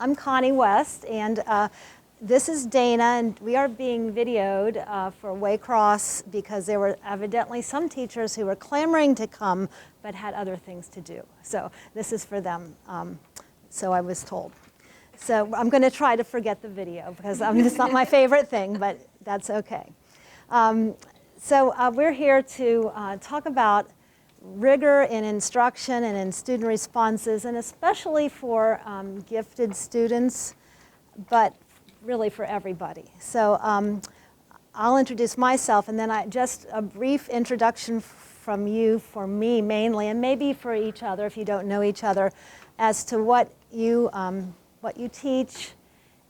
I'm Connie West, and this is Dana, and we are being videoed for Waycross because there were evidently some teachers who were clamoring to come but had other things to do. So this is for them, so I was told. So I'm going to try to forget the video because it's not my favorite thing, but that's okay. So we're here to talk about rigor in instruction and in student responses, and especially for gifted students, but really for everybody. So I'll introduce myself, and then just a brief introduction from you, for me mainly, and maybe for each other if you don't know each other, as to what you teach.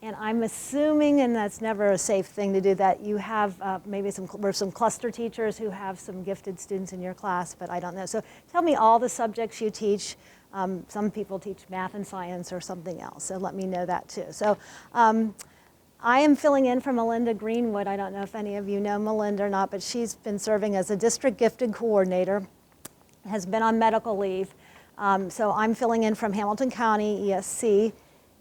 And I'm assuming, and that's never a safe thing to do, that you have maybe some cluster teachers who have some gifted students in your class, but I don't know. So tell me all the subjects you teach. Some people teach math and science or something else, so let me know that too. So I am filling in for Melinda Greenwood. I don't know if any of you know Melinda or not, but she's been serving as a district gifted coordinator, has been on medical leave. So I'm filling in from Hamilton County ESC.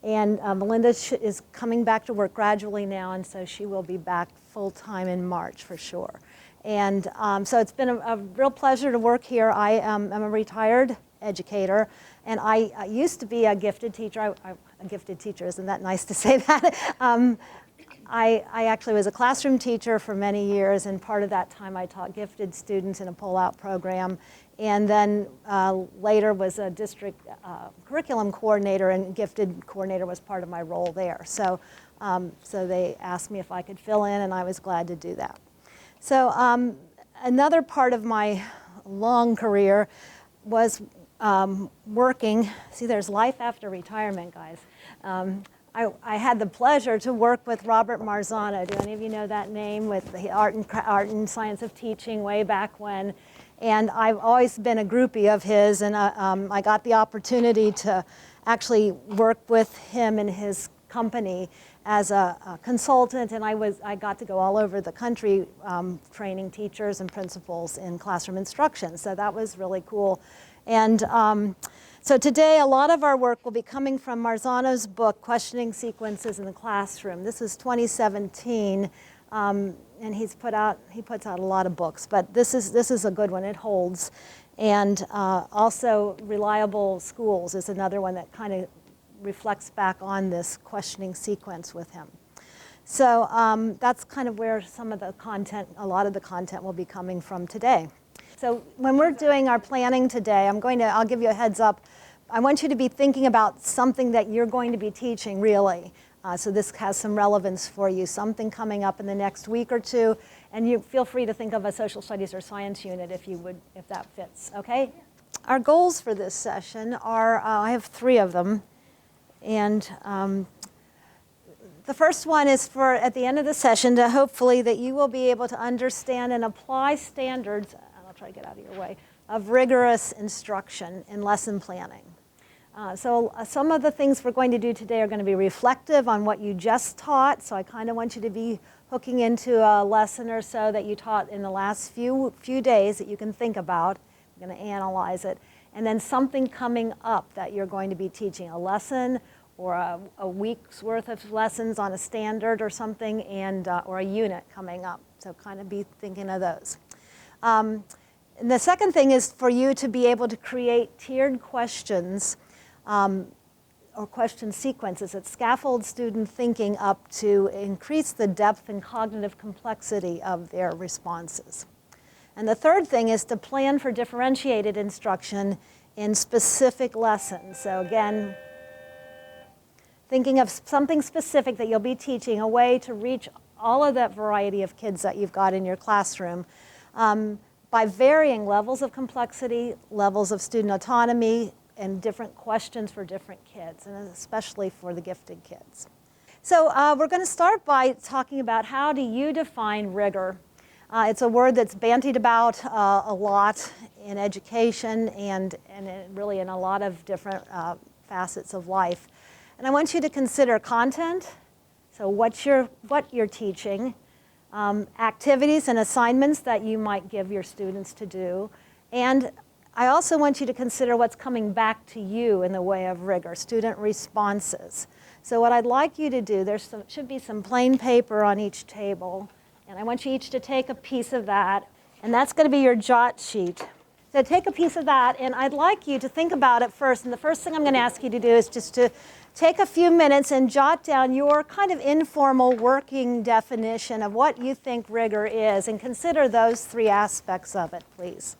And Melinda is coming back to work gradually now, and so she will be back full-time in March for sure. And so it's been a real pleasure to work here. I am a retired educator, and I used to be a gifted teacher. A gifted teacher, isn't that nice to say that? I actually was a classroom teacher for many years, and part of that time I taught gifted students in a pull-out program. And then later was a district curriculum coordinator, and gifted coordinator was part of my role there. So, so they asked me if I could fill in, and I was glad to do that. So another part of my long career was working. See, there's life after retirement, guys. I had the pleasure to work with Robert Marzano. Do any of you know that name? With the Art and Science of Teaching way back when. And I've always been a groupie of his, and I got the opportunity to actually work with him in his company as a consultant, and I got to go all over the country training teachers and principals in classroom instruction. So that was really cool. And so today, a lot of our work will be coming from Marzano's book, Questioning Sequences in the Classroom. This is 2017. And he puts out a lot of books, but this is a good one. It holds. And also Reliable Schools is another one that kind of reflects back on this questioning sequence with him. So that's kind of where a lot of the content will be coming from today. So when we're doing our planning today, I'll give you a heads up. I want you to be thinking about something that you're going to be teaching, really. So this has some relevance for you, something coming up in the next week or two, and you feel free to think of a social studies or science unit if that fits, okay? Our goals for this session are, I have 3 of them, and the first one is for, at the end of the session, to hopefully that you will be able to understand and apply standards, and I'll try to get out of your way, of rigorous instruction in lesson planning. So some of the things we're going to do today are going to be reflective on what you just taught. So I kind of want you to be hooking into a lesson or so that you taught in the last few days that you can think about. We're going to analyze it. And then something coming up that you're going to be teaching, a lesson or a week's worth of lessons on a standard or something, and or a unit coming up. So kind of be thinking of those. And the second thing is for you to be able to create tiered questions or question sequences that scaffold student thinking up to increase the depth and cognitive complexity of their responses. And the third thing is to plan for differentiated instruction in specific lessons. So again, thinking of something specific that you'll be teaching, a way to reach all of that variety of kids that you've got in your classroom by varying levels of complexity, levels of student autonomy, and different questions for different kids, and especially for the gifted kids. So we're going to start by talking about how do you define rigor. It's a word that's bandied about a lot in education and really in a lot of different facets of life. And I want you to consider content, so what you're teaching, activities and assignments that you might give your students to do, and I also want you to consider what's coming back to you in the way of rigor, student responses. So what I'd like you to do, should be some plain paper on each table, and I want you each to take a piece of that, and that's going to be your jot sheet. So take a piece of that, and I'd like you to think about it first, and the first thing I'm going to ask you to do is just to take a few minutes and jot down your kind of informal working definition of what you think rigor is, and consider those three aspects of it, please.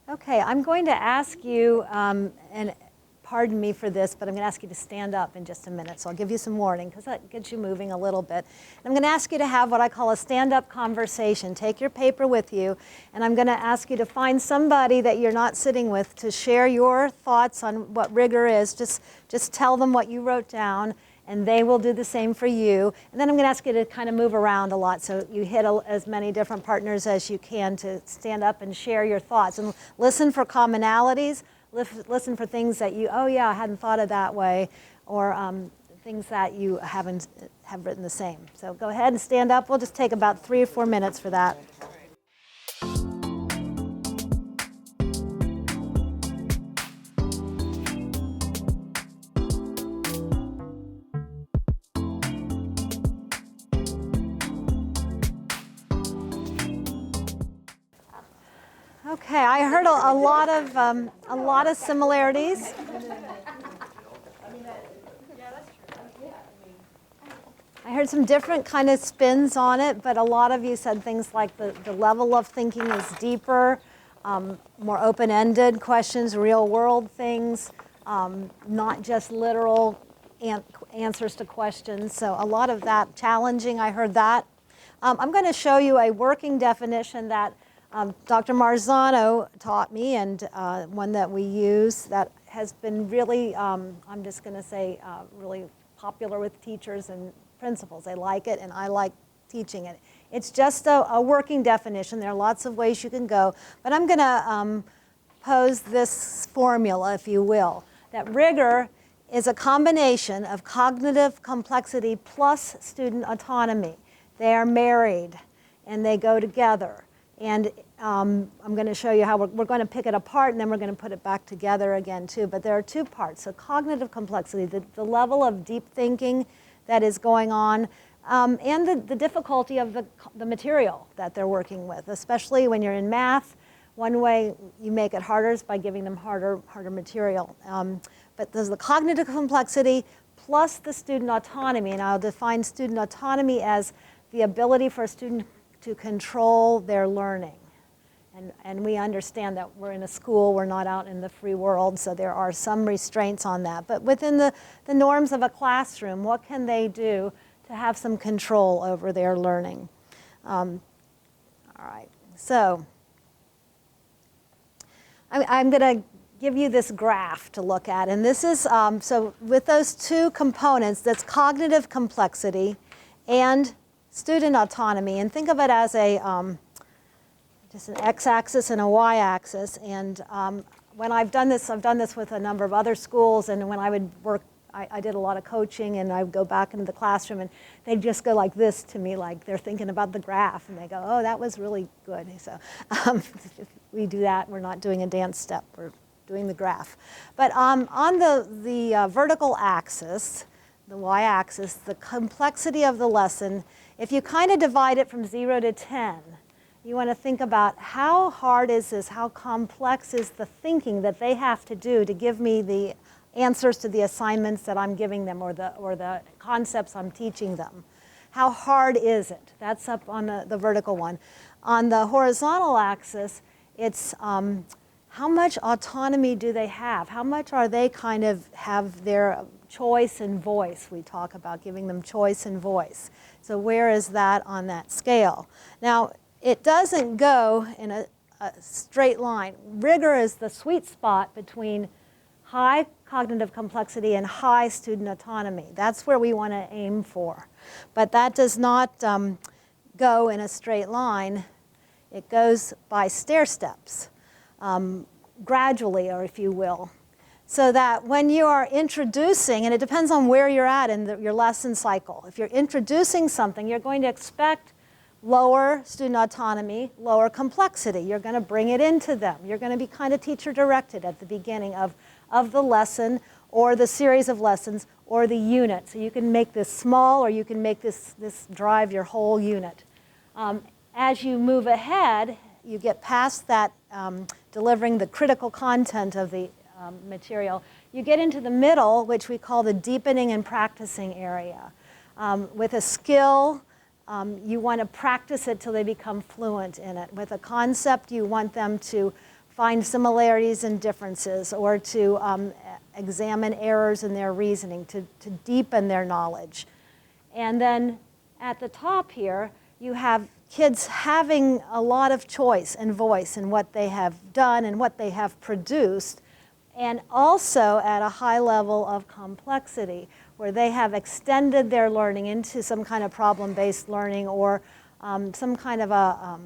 Okay, I'm going to ask you, and pardon me for this, but I'm going to ask you to stand up in just a minute. So I'll give you some warning because that gets you moving a little bit. And I'm going to ask you to have what I call a stand-up conversation. Take your paper with you, and I'm going to ask you to find somebody that you're not sitting with to share your thoughts on what rigor is. Just tell them what you wrote down, and they will do the same for you. And then I'm going to ask you to kind of move around a lot so you hit as many different partners as you can to stand up and share your thoughts. And listen for commonalities. Listen for things that you, oh yeah, I hadn't thought of that way, or things that you have written the same. So go ahead and stand up. We'll just take about 3 or 4 minutes for that. Okay, I heard a lot of similarities. I heard some different kind of spins on it, but a lot of you said things like the level of thinking is deeper, more open-ended questions, real-world things, not just literal answers to questions. So a lot of that challenging, I heard that. I'm going to show you a working definition that Dr. Marzano taught me, and one that we use that has been really, I'm just going to say, really popular with teachers and principals. They like it, and I like teaching it. It's just a working definition. There are lots of ways you can go, but I'm going to pose this formula, if you will, that rigor is a combination of cognitive complexity plus student autonomy. They are married, and they go together. And I'm going to show you how we're going to pick it apart, and then we're going to put it back together again too. But there are two parts. So cognitive complexity, the level of deep thinking that is going on, and the difficulty of the material that they're working with, especially when you're in math. One way you make it harder is by giving them harder material. But there's the cognitive complexity plus the student autonomy, and I'll define student autonomy as the ability for a student to control their learning. And we understand that we're in a school, we're not out in the free world, so there are some restraints on that. But within the norms of a classroom, what can they do to have some control over their learning? All right, so I'm going to give you this graph to look at. And this is, so with those two components, that's cognitive complexity and student autonomy, and think of it as just an x-axis and a y-axis. And when I've done this with a number of other schools, and when I would work, I did a lot of coaching, and I would go back into the classroom, and they'd just go like this to me, like they're thinking about the graph, and they go, oh, that was really good. So if we do that, we're not doing a dance step, we're doing the graph. But on the vertical axis, the y-axis, the complexity of the lesson, if you kind of divide it from 0 to 10, you want to think about how hard is this, how complex is the thinking that they have to do to give me the answers to the assignments that I'm giving them, or the concepts I'm teaching them. How hard is it? That's up on the vertical one. On the horizontal axis, it's how much autonomy do they have? How much are they kind of have their choice and voice? We talk about giving them choice and voice. So where is that on that scale? Now, it doesn't go in a straight line. Rigor is the sweet spot between high cognitive complexity and high student autonomy. That's where we want to aim for. But that does not go in a straight line. It goes by stair steps, gradually, or if you will. So that when you are introducing, and it depends on where you're at in your lesson cycle. If you're introducing something, you're going to expect lower student autonomy, lower complexity. You're going to bring it into them. You're going to be kind of teacher directed at the beginning of the lesson or the series of lessons or the unit. So you can make this small or you can make this drive your whole unit. As you move ahead, you get past that delivering the critical content of the material. You get into the middle, which we call the deepening and practicing area. With a skill, you want to practice it till they become fluent in it. With a concept, you want them to find similarities and differences, or to examine errors in their reasoning, to deepen their knowledge. And then at the top here, you have kids having a lot of choice and voice in what they have done and what they have produced, and also at a high level of complexity, where they have extended their learning into some kind of problem-based learning, or some kind of a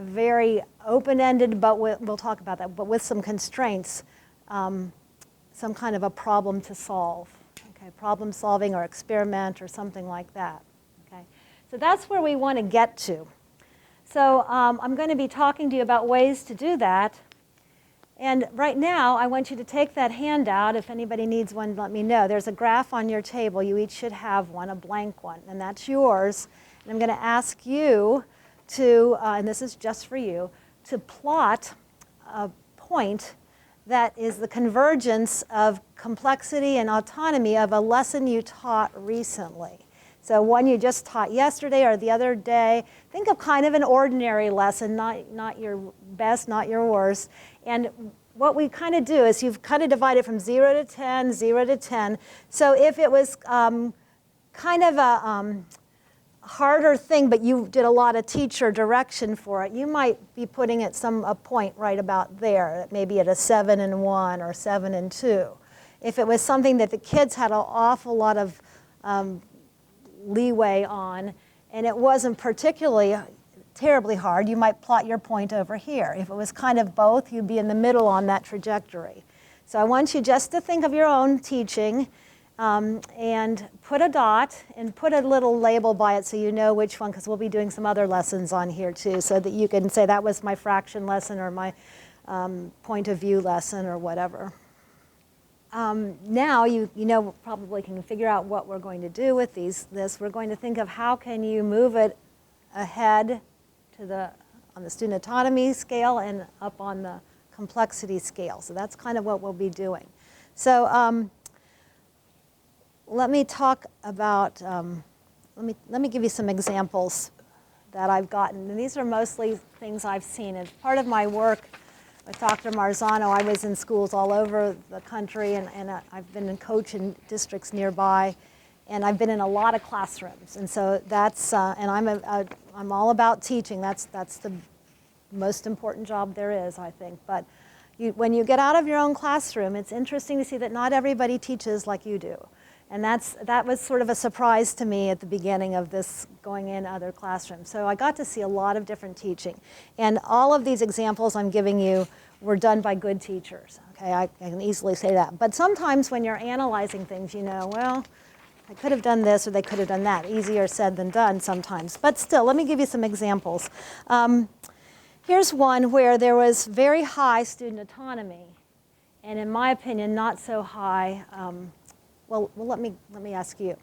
very open-ended, but we'll talk about that, but with some constraints, some kind of a problem to solve. Okay, problem solving or experiment or something like that. Okay, so that's where we want to get to. So I'm going to be talking to you about ways to do that. And right now, I want you to take that handout. If anybody needs one, let me know. There's a graph on your table. You each should have one, a blank one, and that's yours. And I'm going to ask you to, and this is just for you, to plot a point that is the convergence of complexity and autonomy of a lesson you taught recently. So one you just taught yesterday or the other day. Think of kind of an ordinary lesson, not your best, not your worst. And what we kind of do is you've kind of divided from 0 to 10, 0 to 10. So if it was kind of a harder thing, but you did a lot of teacher direction for it, you might be putting it a point right about there, maybe at a 7 and 1 or 7 and 2. If it was something that the kids had an awful lot of leeway on, and it wasn't particularly terribly hard, you might plot your point over here. If it was kind of both, you'd be in the middle on that trajectory. So I want you just to think of your own teaching and put a dot and put a little label by it so you know which one, because we'll be doing some other lessons on here too, so that you can say that was my fraction lesson or my point of view lesson or whatever. Now you know probably can figure out what we're going to do with this. We're going to think of how can you move it ahead to on the student autonomy scale and up on the complexity scale. So that's kind of what we'll be doing. So let me talk about, let me give you some examples that I've gotten. And these are mostly things I've seen. As part of my work with Dr. Marzano, I was in schools all over the country, and I've been in coach in districts nearby, and I've been in a lot of classrooms. And so that's, and I'm all about teaching. That's the most important job there is, I think. But when you get out of your own classroom, it's interesting to see that not everybody teaches like you do. And that was sort of a surprise to me at the beginning of this going in other classrooms. So I got to see a lot of different teaching. And all of these examples I'm giving you were done by good teachers. Okay, I can easily say that. But sometimes when you're analyzing things, you know, well, I could have done this or they could have done that. Easier said than done sometimes. But still, let me give you some examples. Here's one where there was very high student autonomy. And in my opinion, not so high. Well, let me ask you.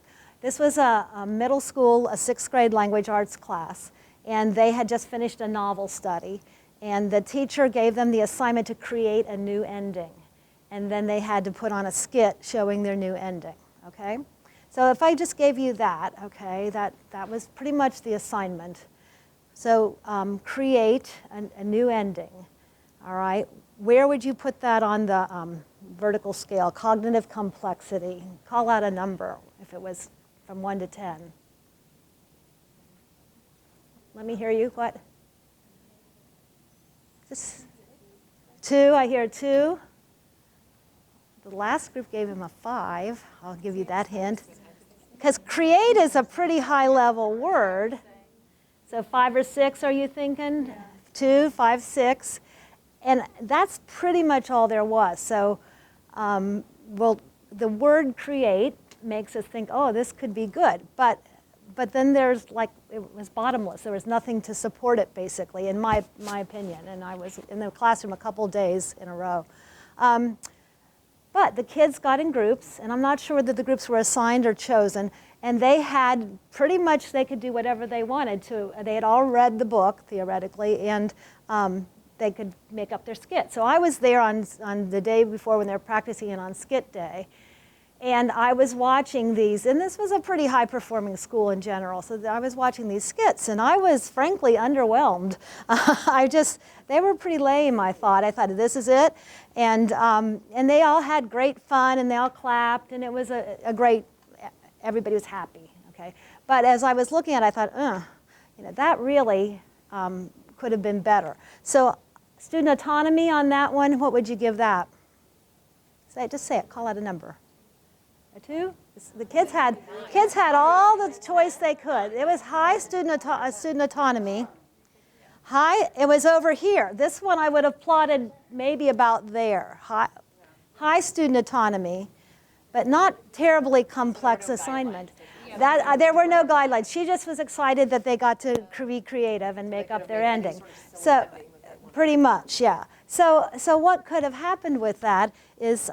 This was a middle school, a 6th grade language arts class, and they had just finished a novel study, and the teacher gave them the assignment to create a new ending, and then they had to put on a skit showing their new ending, okay? So if I just gave you that, okay, that was pretty much the assignment. So create a new ending, all right? Where would you put that on the vertical scale? Cognitive complexity. Call out a number if it was from 1 to 10. Let me hear you. What? This 2. I hear 2. The last group gave him a 5. I'll give you that hint. Because create is a pretty high level word. So 5 or 6, are you thinking? 2, 5, 6. And that's pretty much all there was. So, well, the word create makes us think, oh, this could be good. But but then there's like, it was bottomless. There was nothing to support it, basically, in my opinion. And I was in the classroom a couple days in a row. But the kids got in groups, and I'm not sure whether the groups were assigned or chosen, and they had pretty much, they could do whatever they wanted to. They had all read the book, theoretically, and they could make up their skit. So I was there on the day before when they were practicing and on skit day. And I was watching these, and this was a pretty high-performing school in general, so I was watching these skits, and I was frankly underwhelmed. They were pretty lame, I thought. I thought, this is it? And they all had great fun, and they all clapped, and it was a great, everybody was happy, okay? But as I was looking at it, I thought, that really could have been better. So student autonomy on that one, what would you give that? Just say it, call out a number. A 2? The kids had all the choice they could. It was high student autonomy. High, it was over here. This one I would have plotted maybe about there. High student autonomy, but not terribly complex assignment. There were no guidelines. She just was excited that they got to be creative and make up their ending. So, pretty much, yeah. So what could have happened with that is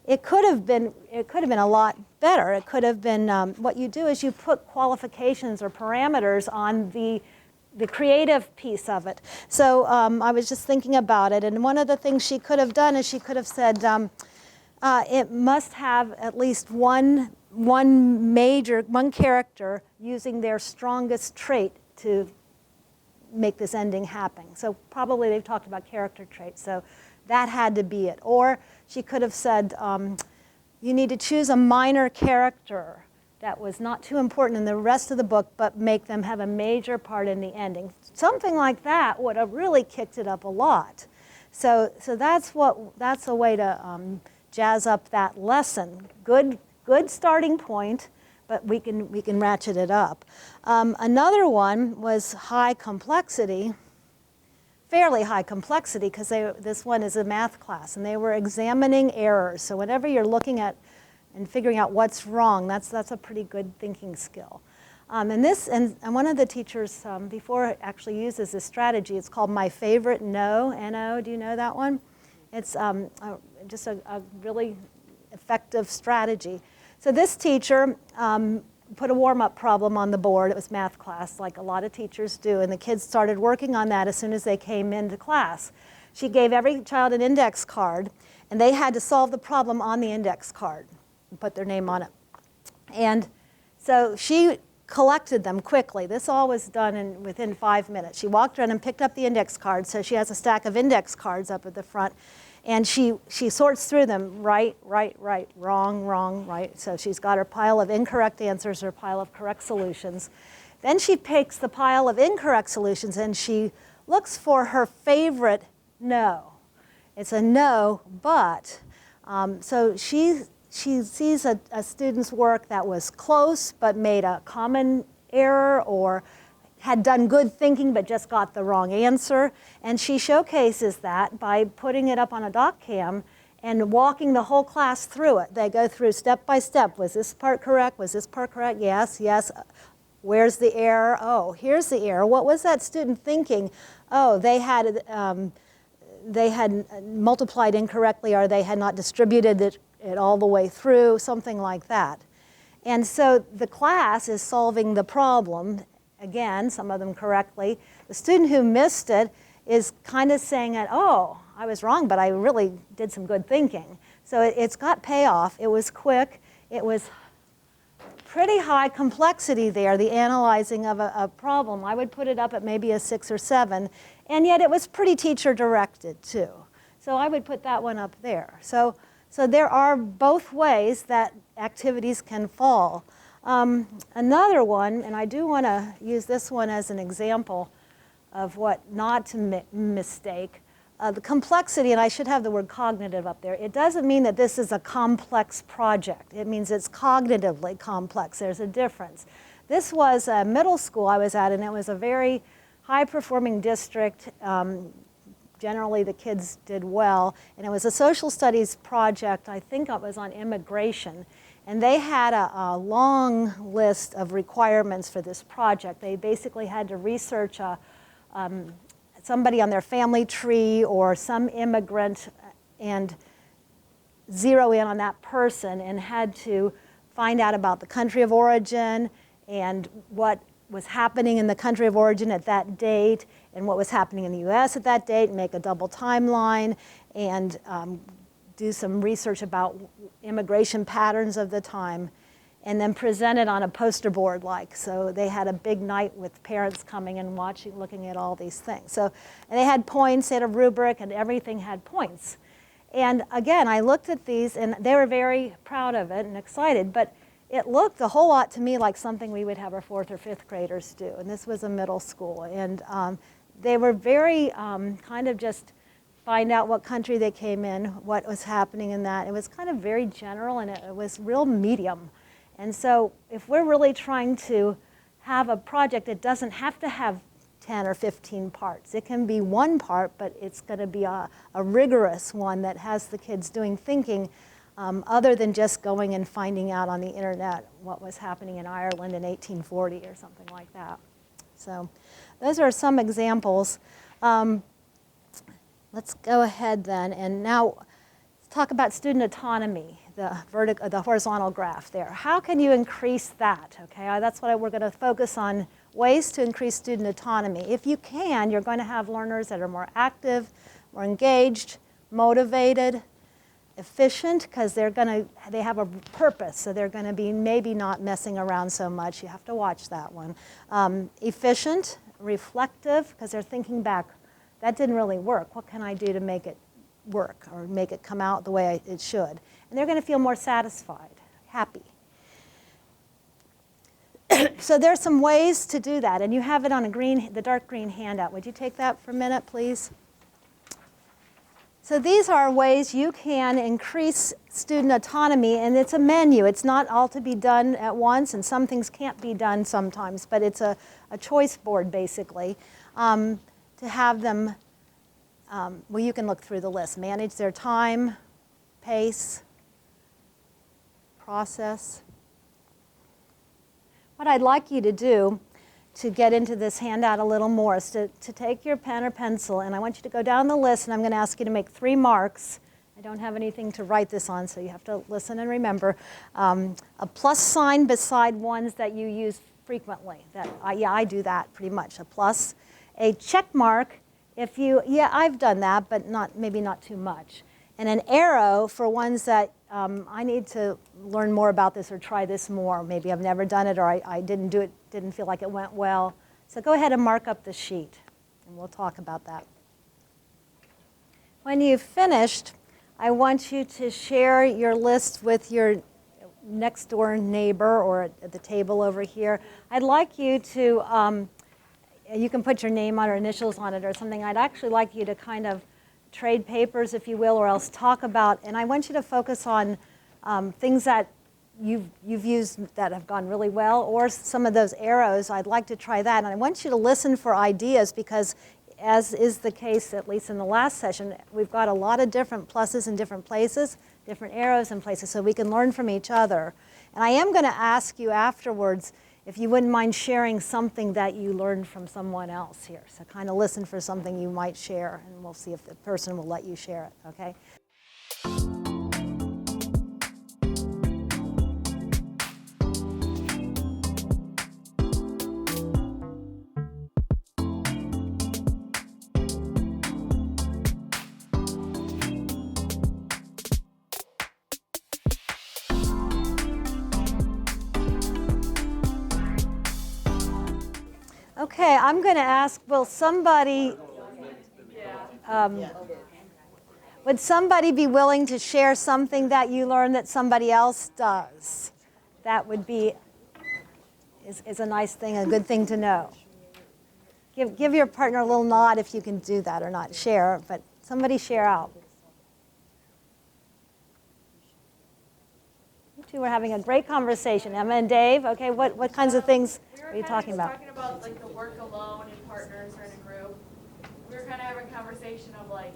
it could have been a lot better. It could have been what you do is you put qualifications or parameters on the creative piece of it. So I was just thinking about it, and one of the things she could have done is she could have said it must have at least one character using their strongest trait to make this ending happen. So probably they've talked about character traits, so that had to be it. Or she could have said, you need to choose a minor character that was not too important in the rest of the book, but make them have a major part in the ending. Something like that would have really kicked it up a lot. So that's a way to jazz up that lesson. Good starting point, but we can ratchet it up. Another one was high complexity, fairly high complexity, because this one is a math class, and they were examining errors. So whenever you're looking at and figuring out what's wrong, that's a pretty good thinking skill. And one of the teachers before it actually uses this strategy. It's called My Favorite No, N-O. Do you know that one? It's just a really effective strategy. So this teacher put a warm-up problem on the board. It was math class, like a lot of teachers do, and the kids started working on that as soon as they came into class. She gave every child an index card, and they had to solve the problem on the index card and put their name on it. And so she collected them quickly. This all was done within 5 minutes. She walked around and picked up the index cards, so she has a stack of index cards up at the front. And she sorts through them, right, wrong, right. So she's got her pile of incorrect answers, her pile of correct solutions. Then she takes the pile of incorrect solutions and she looks for her favorite no. It's a no, but. So she sees a student's work that was close but made a common error, or had done good thinking but just got the wrong answer, and she showcases that by putting it up on a doc cam and walking the whole class through it. They go through step by step. Was this part correct? Was this part correct? Yes. Where's the error? Oh, here's the error. What was that student thinking? Oh, they had multiplied incorrectly, or they had not distributed it all the way through, something like that. And so the class is solving the problem. Again, some of them correctly. The student who missed it is kind of saying, oh, I was wrong, but I really did some good thinking. So it's got payoff. It was quick. It was pretty high complexity there, the analyzing of a problem. I would put it up at maybe a 6 or 7, and yet it was pretty teacher-directed, too. So I would put that one up there. So there are both ways that activities can fall. Another one, and I do want to use this one as an example of what not to mistake, the complexity, and I should have the word cognitive up there. It doesn't mean that this is a complex project. It means it's cognitively complex. There's a difference. This was a middle school I was at, and it was a very high-performing district. Generally, the kids did well, and it was a social studies project. I think it was on immigration. And they had a long list of requirements for this project. They basically had to research somebody on their family tree or some immigrant and zero in on that person, and had to find out about the country of origin and what was happening in the country of origin at that date and what was happening in the US at that date, and make a double timeline, and do some research about immigration patterns of the time, and then present it on a poster board like. So they had a big night with parents coming and watching, looking at all these things. So, and they had points, they had a rubric, and everything had points. And again, I looked at these, and they were very proud of it and excited, but it looked a whole lot to me like something we would have our 4th or 5th graders do. And this was a middle school. And they were very kind of just find out what country they came in, what was happening in that. It was kind of very general, and it was real medium. And so if we're really trying to have a project, it doesn't have to have 10 or 15 parts. It can be one part, but it's going to be a rigorous one that has the kids doing thinking other than just going and finding out on the internet what was happening in Ireland in 1840 or something like that. So those are some examples. Let's go ahead then, and now talk about student autonomy, the horizontal graph there. How can you increase that? Okay, that's what we're going to focus on, ways to increase student autonomy. If you can, you're going to have learners that are more active, more engaged, motivated, efficient, because they have a purpose, so they're going to be maybe not messing around so much. You have to watch that one. Efficient, reflective, because they're thinking back, that didn't really work. What can I do to make it work or make it come out the way it should? And they're going to feel more satisfied, happy. So there's some ways to do that, and you have it on the dark green handout. Would you take that for a minute, please? So these are ways you can increase student autonomy, and it's a menu. It's not all to be done at once, and some things can't be done sometimes, but it's a choice board, basically, to have them, well, you can look through the list. Manage their time, pace, process. What I'd like you to do to get into this handout a little more is to take your pen or pencil, and I want you to go down the list, and I'm going to ask you to make 3 marks. I don't have anything to write this on, so you have to listen and remember. A plus sign beside ones that you use frequently. I do that pretty much, a plus. A check mark if you, I've done that, but maybe not too much. And an arrow for ones that I need to learn more about this or try this more. Maybe I've never done it, or I didn't do it, didn't feel like it went well. So go ahead and mark up the sheet, and we'll talk about that. When you've finished, I want you to share your list with your next door neighbor or at the table over here. I'd like you to, you can put your name on or initials on it or something. I'd actually like you to kind of trade papers, if you will, or else talk about, and I want you to focus on things that you've used that have gone really well, or some of those arrows. I'd like to try that, and I want you to listen for ideas, because as is the case, at least in the last session, we've got a lot of different pluses in different places, different arrows in places, so we can learn from each other. And I am going to ask you afterwards if you wouldn't mind sharing something that you learned from someone else here. So kind of listen for something you might share, and we'll see if the person will let you share it, okay? Okay, I'm going to ask, would somebody be willing to share something that you learned that somebody else does? That would be, is a nice thing, a good thing to know. Give your partner a little nod if you can do that, or not share, but somebody share out. You two were having a great conversation. Emma and Dave, okay, what kinds of things are you talking about? We were talking about like the work alone in partners or in a group. We were kind of having a conversation of like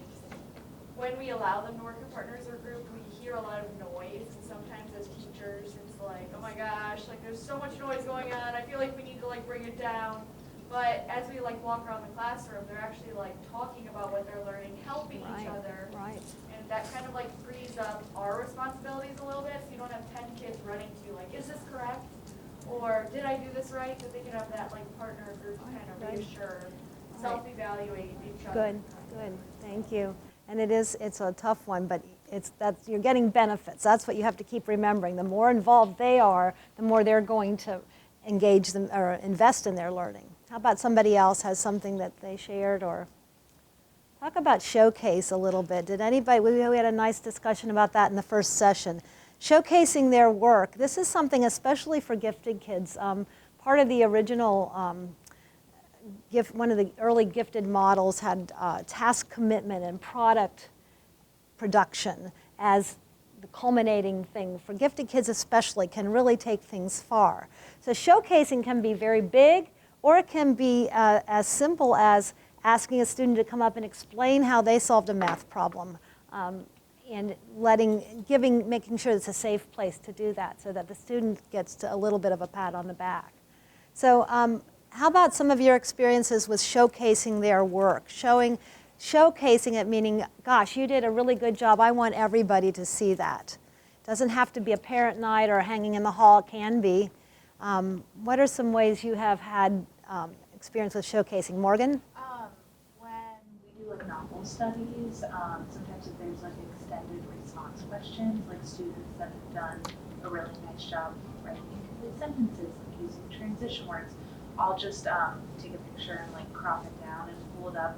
when we allow them to work in partners or group, we hear a lot of noise, and sometimes as teachers, it's like, oh my gosh, like there's so much noise going on, I feel like we need to like bring it down. But as we like walk around the classroom, they're actually like talking about what they're learning, helping each other. Right. And that kind of like frees up our responsibilities a little bit, so you don't have 10 kids running to like, is this correct? Or did I do this right? That they can have that like partner group to kind of reassure, self-evaluate each other. Good, good, thank you. And it's a tough one, but you're getting benefits. That's what you have to keep remembering. The more involved they are, the more they're going to engage them or invest in their learning. How about somebody else has something that they shared, or talk about showcase a little bit. Did anybody, we had a nice discussion about that in the first session. Showcasing their work. This is something especially for gifted kids. Part of the original one of the early gifted models had task commitment and product production as the culminating thing. For gifted kids especially, can really take things far. So showcasing can be very big, or it can be as simple as asking a student to come up and explain how they solved a math problem, and making sure it's a safe place to do that, so that the student gets a little bit of a pat on the back. So how about some of your experiences with showcasing their work? Showcasing it, meaning, gosh, you did a really good job. I want everybody to see that. It doesn't have to be a parent night or hanging in the hall. It can be. What are some ways you have had experience with showcasing? Morgan? When we do like novel studies, sometimes if there's like extended response questions, like students that have done a really nice job writing incomplete sentences, like using transition words, I'll just take a picture and like crop it down and pull it up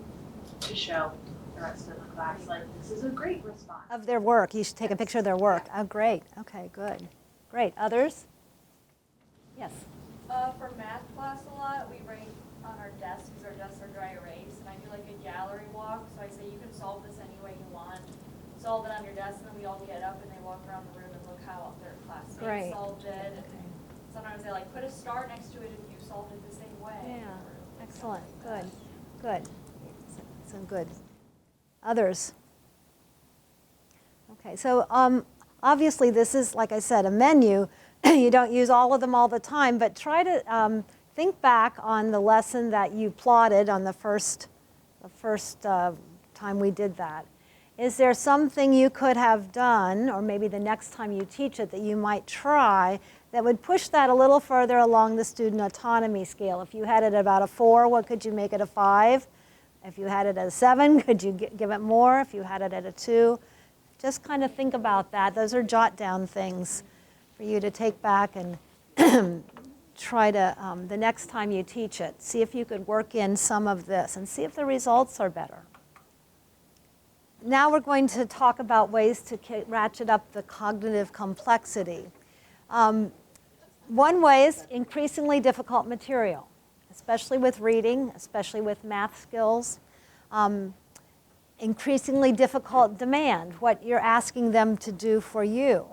to show the rest of the class, like, this is a great response. Of their work. You should take a picture of their work. Oh, great. Okay, good. Great. Others? Yes. For math class a lot, we write on our desks, because our desks are dry erase, and I do like a gallery walk, so I say you can solve this any way you want. Solve it on your desk, and then we all get up and they walk around the room and look how their classmates solved it. And sometimes they like put a star next to it if you solved it the same way. Yeah, excellent. Good, good. So good. Others? Okay, so obviously this is, like I said, a menu. You don't use all of them all the time, but try to think back on the lesson that you plotted on the first time we did that. Is there something you could have done, or maybe the next time you teach it, that you might try that would push that a little further along the student autonomy scale? If you had it at about a 4, what could you make it a 5? If you had it at a 7, could you give it more? If you had it at a 2, just kind of think about that. Those are jot down things for you to take back and try to, the next time you teach it, see if you could work in some of this and see if the results are better. Now we're going to talk about ways to ratchet up the cognitive complexity. One way is increasingly difficult material, especially with reading, especially with math skills. Increasingly difficult demand, what you're asking them to do for you.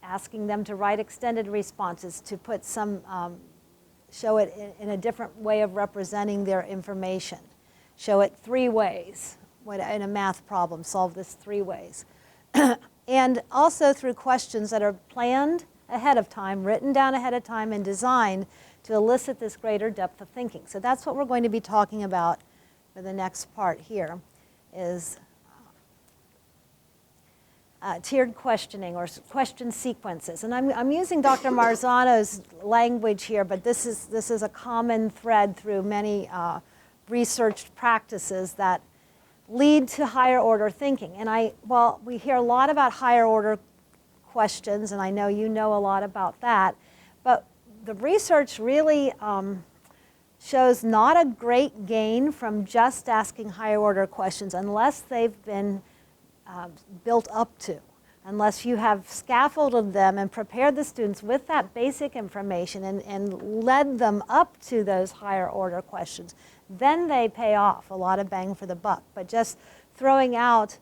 Asking them to write extended responses, to put some, show it in a different way of representing their information. Show it 3 ways. In a math problem, solve this 3 ways. And also through questions that are planned ahead of time, written down ahead of time, and designed to elicit this greater depth of thinking. So that's what we're going to be talking about for the next part here, is tiered questioning or question sequences. And I'm using Dr. Marzano's language here, but this is a common thread through many researched practices that lead to higher order thinking. And we hear a lot about higher order questions, and I know you know a lot about that, but the research really shows not a great gain from just asking higher order questions unless they've been built up to, unless you have scaffolded them and prepared the students with that basic information and led them up to those higher order questions. Then they pay off, a lot of bang for the buck. But just throwing out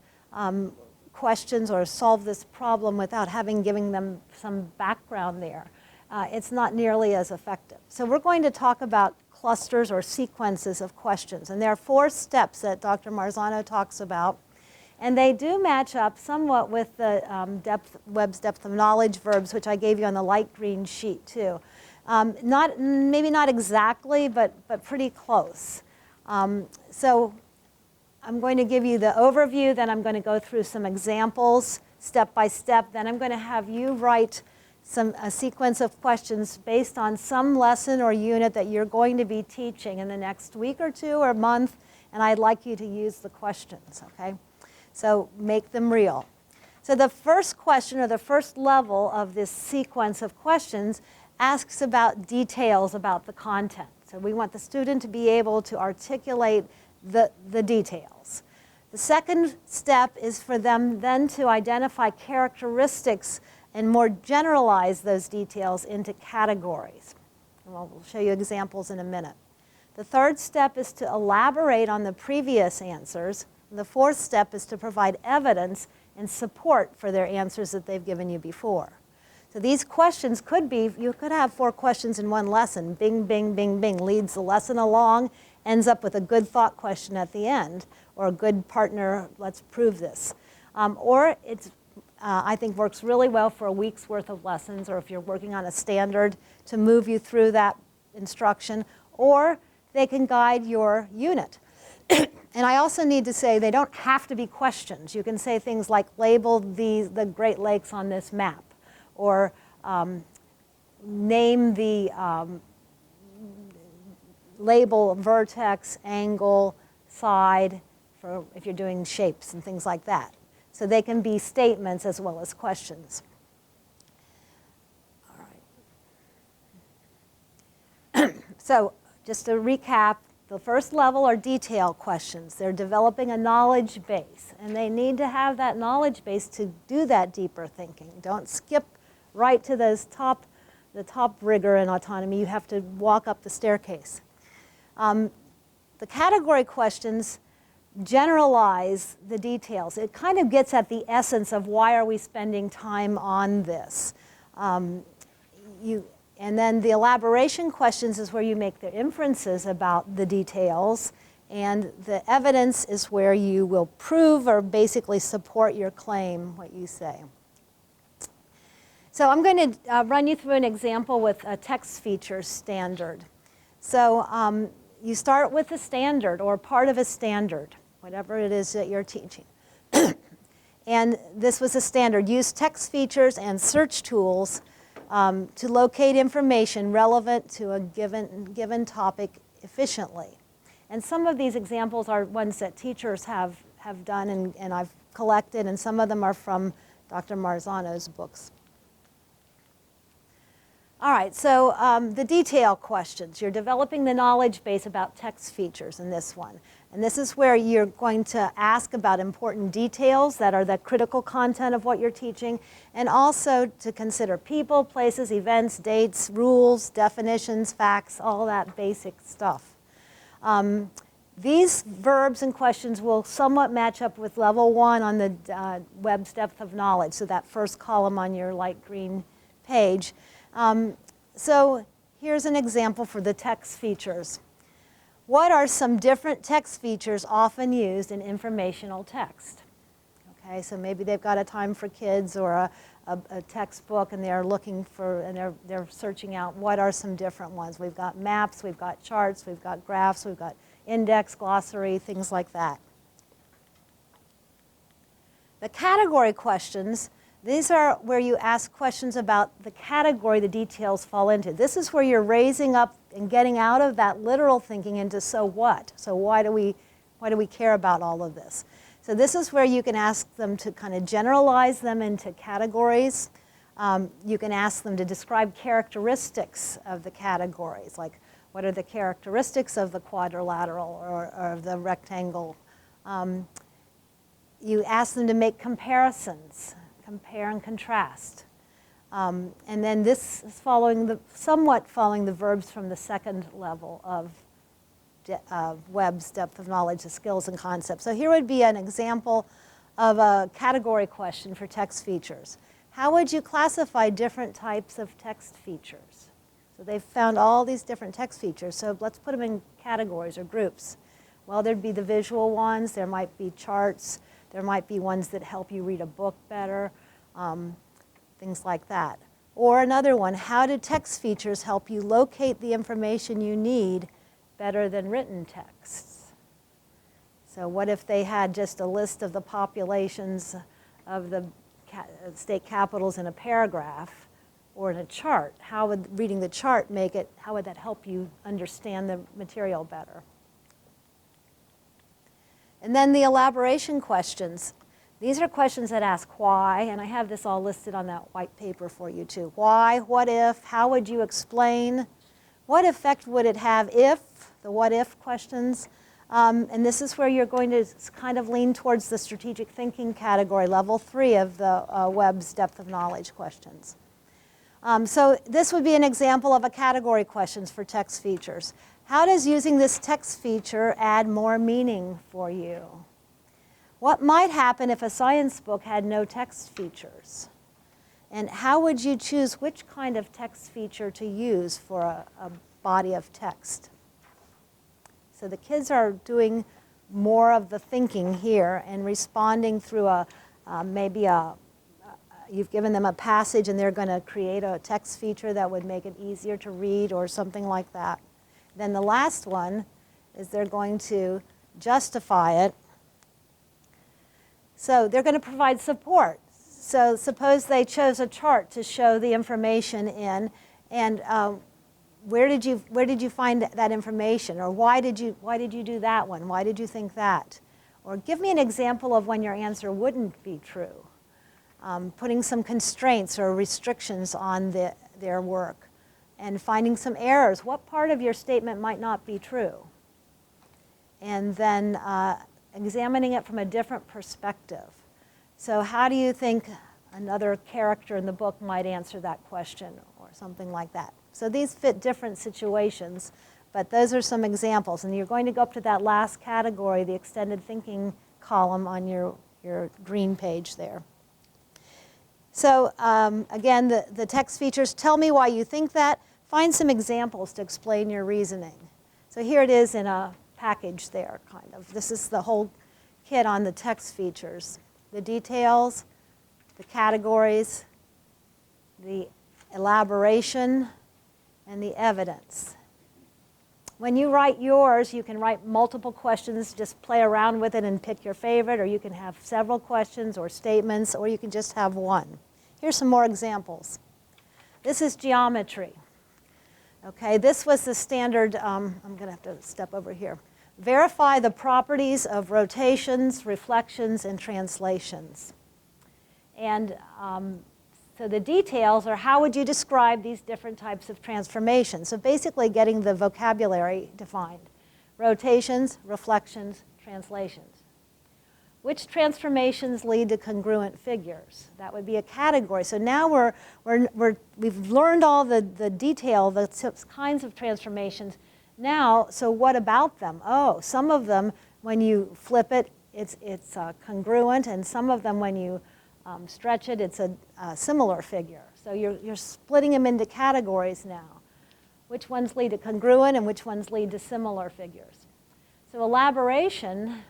questions or solve this problem without giving them some background there, it's not nearly as effective. So we're going to talk about clusters or sequences of questions. And there are 4 steps that Dr. Marzano talks about. And they do match up somewhat with the Webb's depth of knowledge verbs, which I gave you on the light green sheet too. Maybe not exactly, but pretty close. So I'm going to give you the overview, then I'm going to go through some examples step by step, then I'm going to have you write a sequence of questions based on some lesson or unit that you're going to be teaching in the next week or two or month, and I'd like you to use the questions, okay? So make them real. So the first question, or the first level of this sequence of questions, asks about details about the content. So we want the student to be able to articulate the details. The second step is for them then to identify characteristics and more generalize those details into categories. And we'll show you examples in a minute. The third step is to elaborate on the previous answers. And the fourth step is to provide evidence and support for their answers that they've given you before. So these questions could be, you could have 4 questions in one lesson. Bing, bing, bing, bing, leads the lesson along, ends up with a good thought question at the end, or a good partner, let's prove this. Or it's, I think, works really well for a week's worth of lessons, or if you're working on a standard to move you through that instruction, or they can guide your unit. And I also need to say they don't have to be questions. You can say things like label the Great Lakes on this map, or name the label vertex, angle, side, for if you're doing shapes and things like that. So they can be statements as well as questions. All right. So just to recap, the first level are detail questions. They're developing a knowledge base, and they need to have that knowledge base to do that deeper thinking. Don't skip right to the top rigor and autonomy. You have to walk up the staircase. The category questions generalize the details. It kind of gets at the essence of why are we spending time on this. And then the elaboration questions is where you make the inferences about the details, and the evidence is where you will prove or basically support your claim, what you say. So I'm going to run you through an example with a text feature standard. So you start with a standard or part of a standard, whatever it is that you're teaching. And this was a standard. Use text features and search tools to locate information relevant to a given topic efficiently. And some of these examples are ones that teachers have done and I've collected, and some of them are from Dr. Marzano's books. All right, so the detail questions. You're developing the knowledge base about text features in this one. And this is where you're going to ask about important details that are the critical content of what you're teaching, and also to consider people, places, events, dates, rules, definitions, facts, all that basic stuff. These verbs and questions will somewhat match up with level 1 on the Webb's depth of knowledge, so that first column on your light green page. So here's an example for the text features. What are some different text features often used in informational text? Okay, so maybe they've got a time for kids or a textbook, and they're looking for, and they're searching out what are some different ones. We've got maps, we've got charts, we've got graphs, we've got index, glossary, things like that. The category questions, these are where you ask questions about the category the details fall into. This is where you're raising up and getting out of that literal thinking into so what? So why do we care about all of this? So this is where you can ask them to kind of generalize them into categories. You can ask them to describe characteristics of the categories, like what are the characteristics of the quadrilateral or of the rectangle. You ask them to make comparisons, compare and contrast. And then this is somewhat following the verbs from the second level of Webb's depth of knowledge, the skills and concepts. So here would be an example of a category question for text features. How would you classify different types of text features? So they've found all these different text features, so let's put them in categories or groups. Well, there'd be the visual ones, there might be charts, There might be ones that help you read a book better, things like that. Or another one, how do text features help you locate the information you need better than written texts? So what if they had just a list of the populations of the state capitals in a paragraph or in a chart? How would reading the chart how would that help you understand the material better? And then the elaboration questions. These are questions that ask why, and I have this all listed on that white paper for you too. Why, what if, how would you explain? What effect would it have if, the what if questions. And this is where you're going to kind of lean towards the strategic thinking category, level 3 of the Webb's depth of knowledge questions. So this would be an example of a category questions for text features. How does using this text feature add more meaning for you? What might happen if a science book had no text features? And how would you choose which kind of text feature to use for a body of text? So the kids are doing more of the thinking here and responding through you've given them a passage and they're going to create a text feature that would make it easier to read or something like that. Then the last one is they're going to justify it. So they're going to provide support. So suppose they chose a chart to show the information in, and where did you find that information, or why did you do that one? Why did you think that? Or give me an example of when your answer wouldn't be true. Putting some constraints or restrictions on their work, and finding some errors. What part of your statement might not be true? And then examining it from a different perspective. So how do you think another character in the book might answer that question, or something like that? So these fit different situations, but those are some examples. And you're going to go up to that last category, the extended thinking column on your green page there. So again, the text features, tell me why you think that. Find some examples to explain your reasoning. So here it is in a package there, kind of. This is the whole kit on the text features. The details, the categories, the elaboration, and the evidence. When you write yours, you can write multiple questions, just play around with it and pick your favorite, or you can have several questions or statements, or you can just have one. Here's some more examples. This is geometry. Okay, this was the standard, I'm going to have to step over here. Verify the properties of rotations, reflections, and translations. And so the details are how would you describe these different types of transformations. So basically getting the vocabulary defined. Rotations, reflections, translations. Which transformations lead to congruent figures? That would be a category. So now we've learned all the detail, the kinds of transformations. Now, so what about them? Oh, some of them, when you flip it, it's congruent, and some of them, when you stretch it, it's a similar figure. So you're splitting them into categories now. Which ones lead to congruent and which ones lead to similar figures? So elaboration,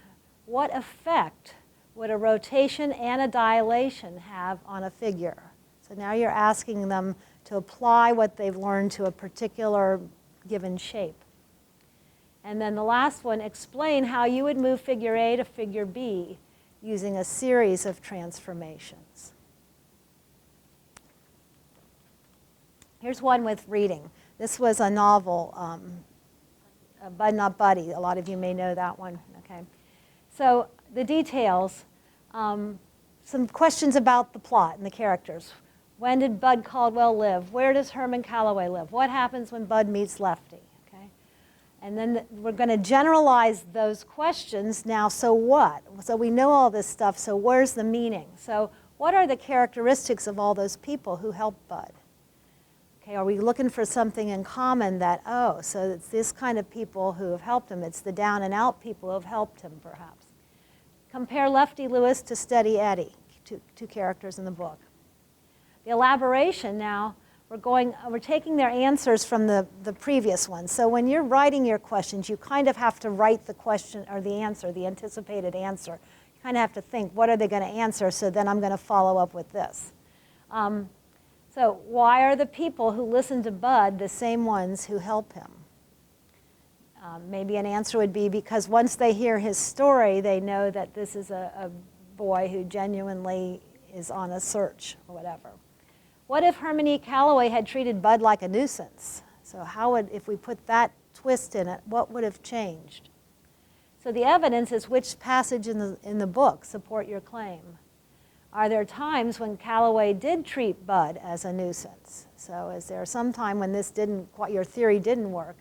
what effect would a rotation and a dilation have on a figure? So now you're asking them to apply what they've learned to a particular given shape. And then the last one, explain how you would move figure A to figure B using a series of transformations. Here's one with reading. This was a novel, Bud Not Buddy. A lot of you may know that one. Okay. So the details, some questions about the plot and the characters. When did Bud Caldwell live? Where does Herman Calloway live? What happens when Bud meets Lefty? Okay. And then we're going to generalize those questions now, so what? So we know all this stuff, so where's the meaning? So what are the characteristics of all those people who helped Bud? Okay, are we looking for something in common that, oh, so it's this kind of people who have helped him. It's the down and out people who have helped him, perhaps. Compare Lefty Lewis to Steady Eddie, two characters in the book. The elaboration now, we're taking their answers from the previous one. So when you're writing your questions, you kind of have to write the question or the answer, the anticipated answer. You kind of have to think, what are they going to answer? So then I'm going to follow up with this. So why are the people who listen to Bud the same ones who help him? Maybe an answer would be because once they hear his story, they know that this is a boy who genuinely is on a search or whatever. What if Hermione Calloway had treated Bud like a nuisance? So how would, if we put that twist in it, what would have changed? So the evidence is which passage in the book support your claim. Are there times when Calloway did treat Bud as a nuisance? So is there some time when this didn't, your theory didn't work?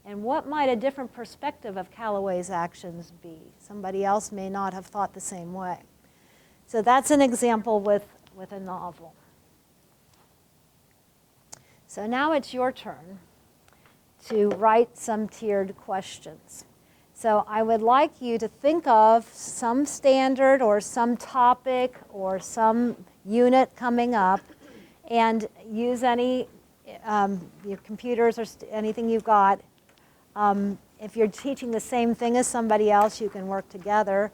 And what might a different perspective of Calloway's actions be? Somebody else may not have thought the same way. So that's an example with a novel. So now it's your turn to write some tiered questions. So I would like you to think of some standard or some topic or some unit coming up and use any, your computers or anything you've got. If you're teaching the same thing as somebody else, you can work together.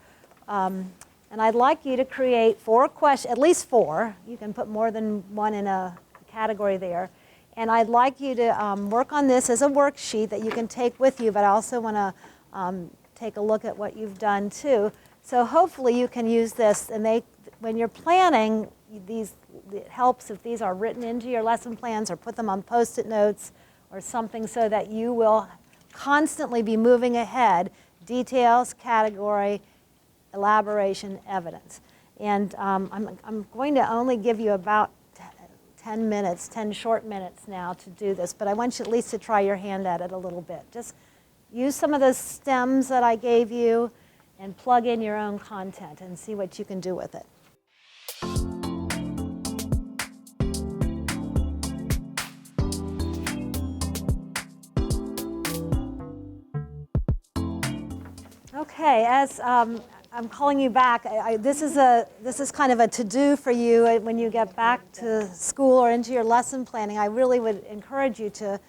And I'd like you to create 4 questions, at least 4. You can put more than one in a category there. And I'd like you to work on this as a worksheet that you can take with you, but I also want to take a look at what you've done too. So hopefully you can use this, and when you're planning these, it helps if these are written into your lesson plans or put them on Post-it notes or something so that you will constantly be moving ahead, details, category, elaboration, evidence. And I'm going to only give you about 10 minutes, 10 short minutes now to do this, but I want you at least to try your hand at it a little bit. Just use some of the stems that I gave you and plug in your own content and see what you can do with it. Okay, as I'm calling you back, this is kind of a to-do for you when you get back to school or into your lesson planning. I really would encourage you to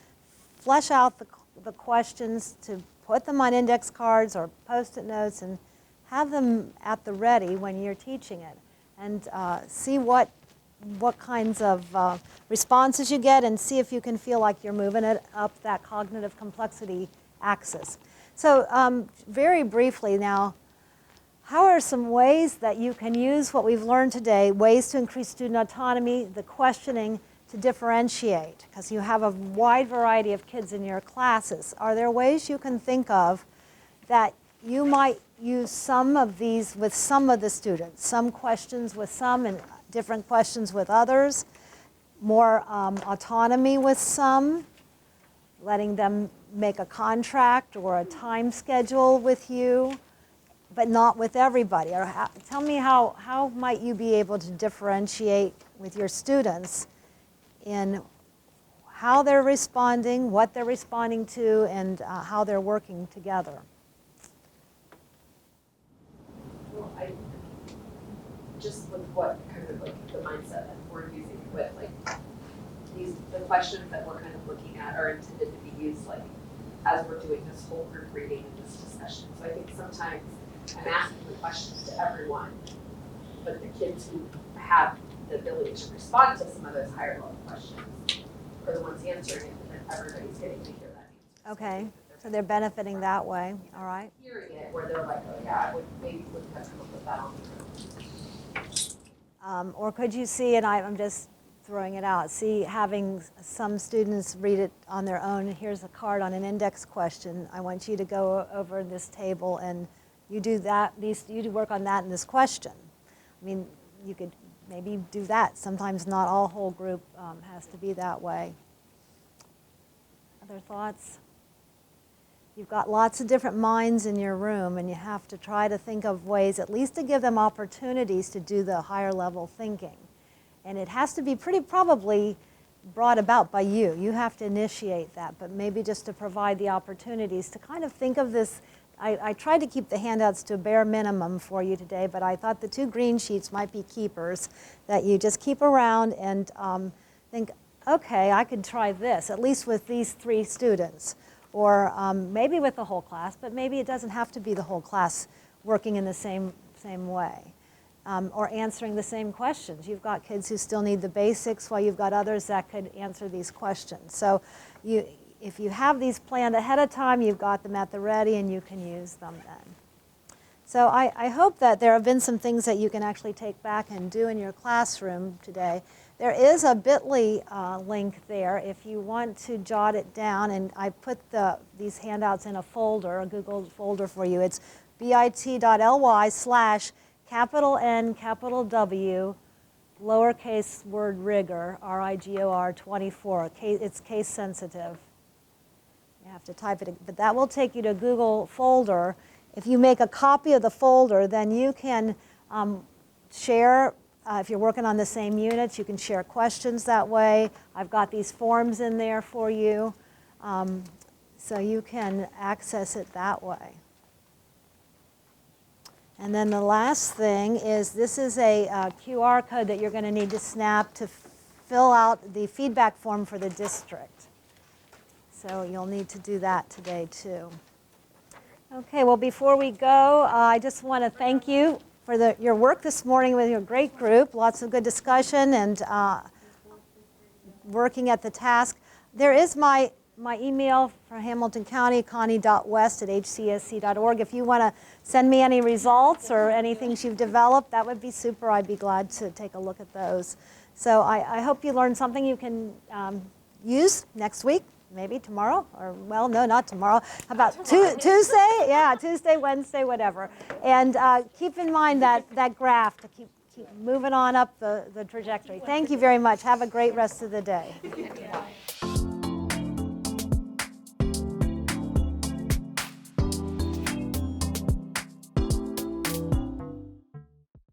flesh out the questions, to put them on index cards or Post-it notes and have them at the ready when you're teaching it, and see what kinds of responses you get, and see if you can feel like you're moving it up that cognitive complexity axis. So very briefly now, how are some ways that you can use what we've learned today, ways to increase student autonomy, the questioning, to differentiate? Because you have a wide variety of kids in your classes. Are there ways you can think of that you might use some of these with some of the students, some questions with some and different questions with others, more autonomy with some, letting them make a contract or a time schedule with you, but not with everybody? Or tell me how might you be able to differentiate with your students in how they're responding, what they're responding to, and how they're working together. Well, just with what kind of like the mindset that we're using with like the questions that we're kind of looking at are intended to be used like as we're doing this whole group reading and this discussion. So I think sometimes I'm asking the questions to everyone, but the kids who have the ability to respond to some of those higher level questions are the ones answering it, and then everybody's getting to hear that answer. Okay, so they're benefiting that way, all right. Hearing it where they're like, oh yeah, I wouldn't have come up with that on the room. Or could you see, and I'm just throwing it out, see having some students read it on their own. Here's a card on an index question. I want you to go over this table and you do that, you do work on that in this question. I mean, you could maybe do that. Sometimes not all whole group has to be that way. Other thoughts? You've got lots of different minds in your room, and you have to try to think of ways at least to give them opportunities to do the higher level thinking. And it has to be pretty probably brought about by you. You have to initiate that, but maybe just to provide the opportunities to kind of think of this. I tried to keep the handouts to a bare minimum for you today, but I thought the 2 green sheets might be keepers that you just keep around and think, okay, I could try this, at least with these 3 students. Or maybe with the whole class, but maybe it doesn't have to be the whole class working in the same same way. Or answering the same questions. You've got kids who still need the basics while you've got others that could answer these questions. So if you have these planned ahead of time, you've got them at the ready and you can use them then. So I hope that there have been some things that you can actually take back and do in your classroom today. There is a bit.ly link there if you want to jot it down, and I put these handouts in a folder, a Google folder for you. It's bit.ly/N W lowercase word rigor, RIGOR 24. It's case sensitive. You have to type it, but that will take you to a Google folder. If you make a copy of the folder, then you can share, if you're working on the same units, you can share questions that way. I've got these forms in there for you, so you can access it that way. And then the last thing is this is a QR code that you're going to need to snap to fill out the feedback form for the district. So you'll need to do that today too. Okay, well before we go, I just want to thank you for your work this morning with your great group. Lots of good discussion and working at the task. There is my email for Hamilton County, connie.west@hcsc.org. If you want to send me any results or any things you've developed, that would be super. I'd be glad to take a look at those. So I hope you learned something you can use next week. Maybe tomorrow, or well, no, not tomorrow. How about Tuesday? Yeah, Tuesday, Wednesday, whatever. And keep in mind that graph to keep moving on up the trajectory. Thank you very much. Have a great rest of the day.